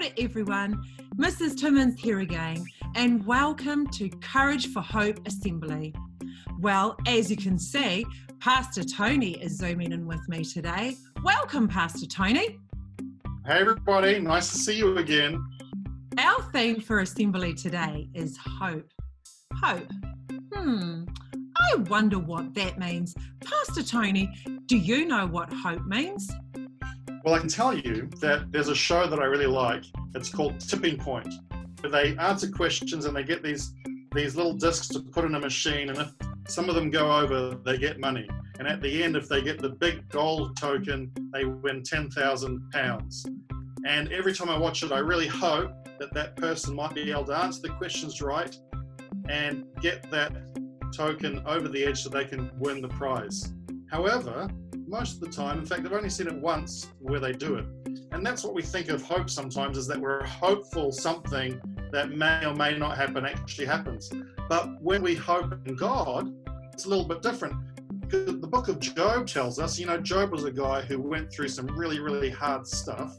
Kia everyone, Mrs. Timmins here again, and welcome to Courage for Hope Assembly. Well, as you can see, Pastor Tony is zooming in with me today. Welcome, Pastor Tony. Hey everybody, nice to see you again. Our theme for Assembly today is hope. Hope. I wonder what that means. Pastor Tony, do you know what hope means? Well, I can tell you that there's a show that I really like. It's called Tipping Point. They answer questions and they get these little discs to put in a machine, and if some of them go over, they get money. And at the end, if they get the big gold token, they win £10,000. And every time I watch it, I really hope that that person might be able to answer the questions right and get that token over the edge so they can win the prize. However, most of the time, in fact, I've only seen it once where they do it. And that's what we think of hope sometimes, is that we're hopeful something that may or may not happen actually happens. But when we hope in God, it's a little bit different. Because the book of Job tells us, Job was a guy who went through some really, really hard stuff.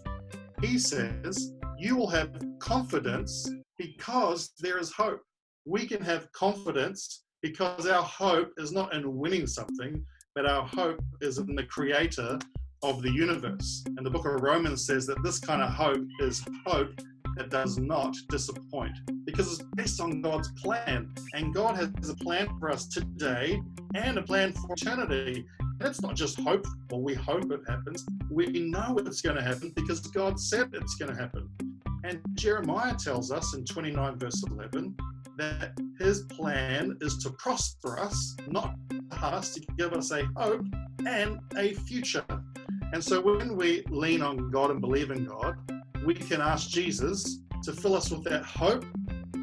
He says, you will have confidence because there is hope. We can have confidence because our hope is not in winning something, but our hope is in the creator of the universe. And the book of Romans says that this kind of hope is hope that does not disappoint, because it's based on God's plan. And God has a plan for us today and a plan for eternity. And it's not just hopeful, we hope it happens. We know it's going to happen because God said it's going to happen. And Jeremiah tells us in 29 verse 11 that his plan is to prosper us, not us, to give us a hope and a future. And so when we lean on God and believe in God, we can ask Jesus to fill us with that hope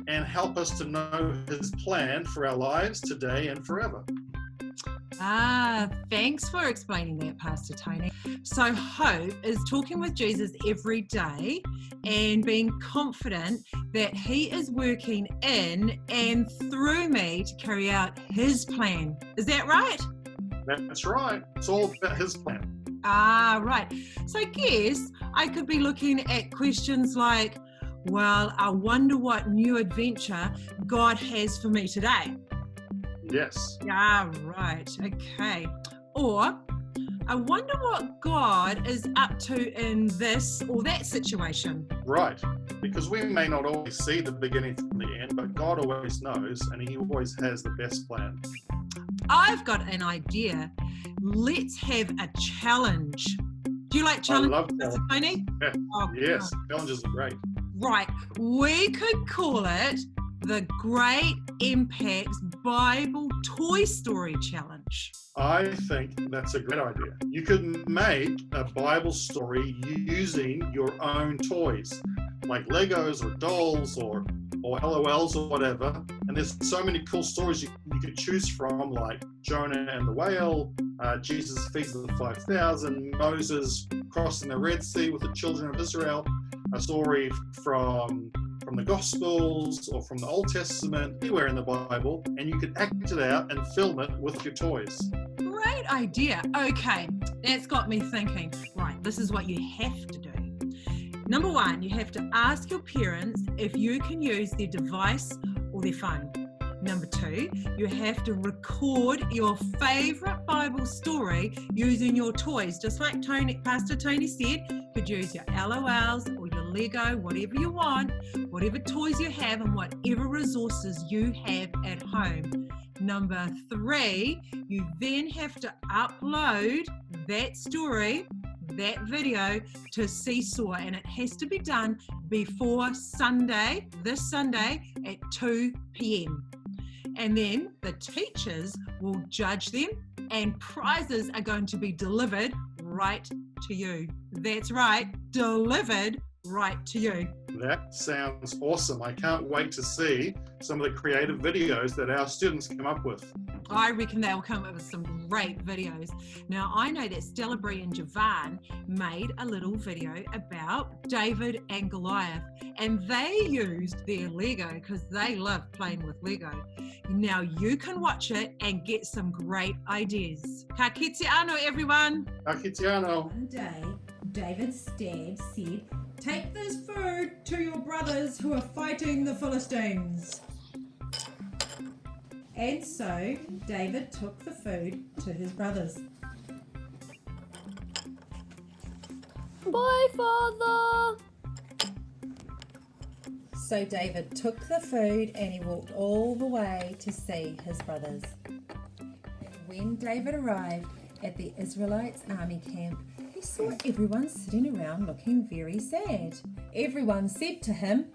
and help us to know his plan for our lives today and forever. Thanks for explaining that, Pastor Tony. So hope is talking with Jesus every day and being confident that he is working in and through me to carry out his plan. Is that right? That's right. It's all about his plan. Right. So I guess I could be looking at questions like, well, I wonder what new adventure God has for me today. Yes. Right. Okay. Or, I wonder what God is up to in this or that situation. Right. Because we may not always see the beginning from the end, but God always knows, and he always has the best plan. I've got an idea. Let's have a challenge. Do you like challenges, I love Mr. Tony? Yeah. Oh, yes, challenges are great. Right. We could call it the Great Impacts Bible Toy Story Challenge. I think that's a great idea. You could make a Bible story using your own toys, like Legos or dolls or LOLs or whatever. And there's so many cool stories you could choose from, like Jonah and the whale, Jesus feeds the 5,000, Moses crossing the Red Sea with the children of Israel, a story from the Gospels or from the Old Testament, anywhere in the Bible, and you could act it out and film it with your toys. Great idea. Okay, that's got me thinking. Right, this is what you have to do. Number one, you have to ask your parents if you can use their device or their phone. Number two, you have to record your favorite Bible story using your toys. Just like Pastor Tony said, you could use your LOLs or your Lego, whatever you want, whatever toys you have and whatever resources you have at home. Number three, you then have to upload that story, that video, to Seesaw, and it has to be done before this Sunday at 2 p.m. And then the teachers will judge them and prizes are going to be delivered right to you. That's right, delivered right to you. That sounds awesome. I can't wait to see some of the creative videos that our students come up with. I reckon they'll come up with some great videos. Now, I know that Stella Bree and Javan made a little video about David and Goliath, and they used their Lego because they love playing with Lego. Now, you can watch it and get some great ideas. Ka kite ano, everyone. Ka kite ano. One day, David's dad said, take this food to your brothers who are fighting the Philistines. And so David took the food to his brothers. Bye, Father. So David took the food and he walked all the way to see his brothers. When David arrived at the Israelites' army camp, he saw everyone sitting around looking very sad. Everyone said to him,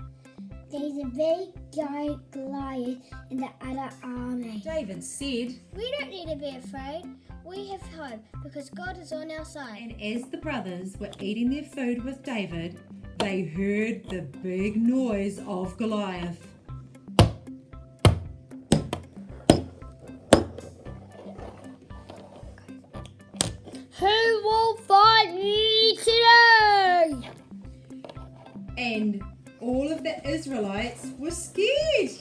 "There's a big giant Goliath in the other army." David said, "We don't need to be afraid. We have hope because God is on our side." and as the brothers were eating their food with David, they heard the big noise of Goliath. Who will fight me today? And all of the Israelites were scared,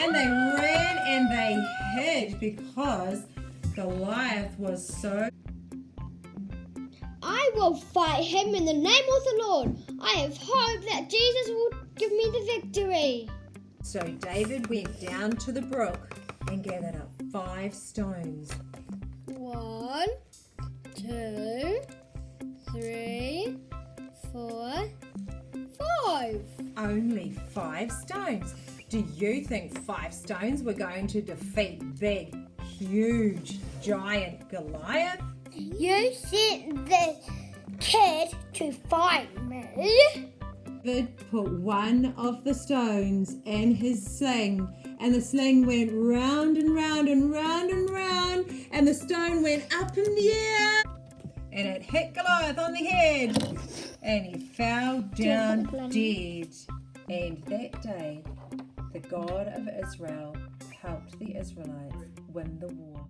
and they ran and they hid because Goliath was so... I will fight him in the name of the Lord. I have hope that Jesus will give me the victory. So David went down to the brook and gathered up 5 stones. 1, 2, 3, 4, 5. Only 5 stones. Do you think 5 stones were going to defeat big, huge, giant Goliath? You sent the kid to fight me. David put one of the stones in his sling, and the sling went round and round and round and round, and the stone went up in the air, and it hit Goliath on the head, and he fell down dead. And that day, the God of Israel helped the Israelites win the war.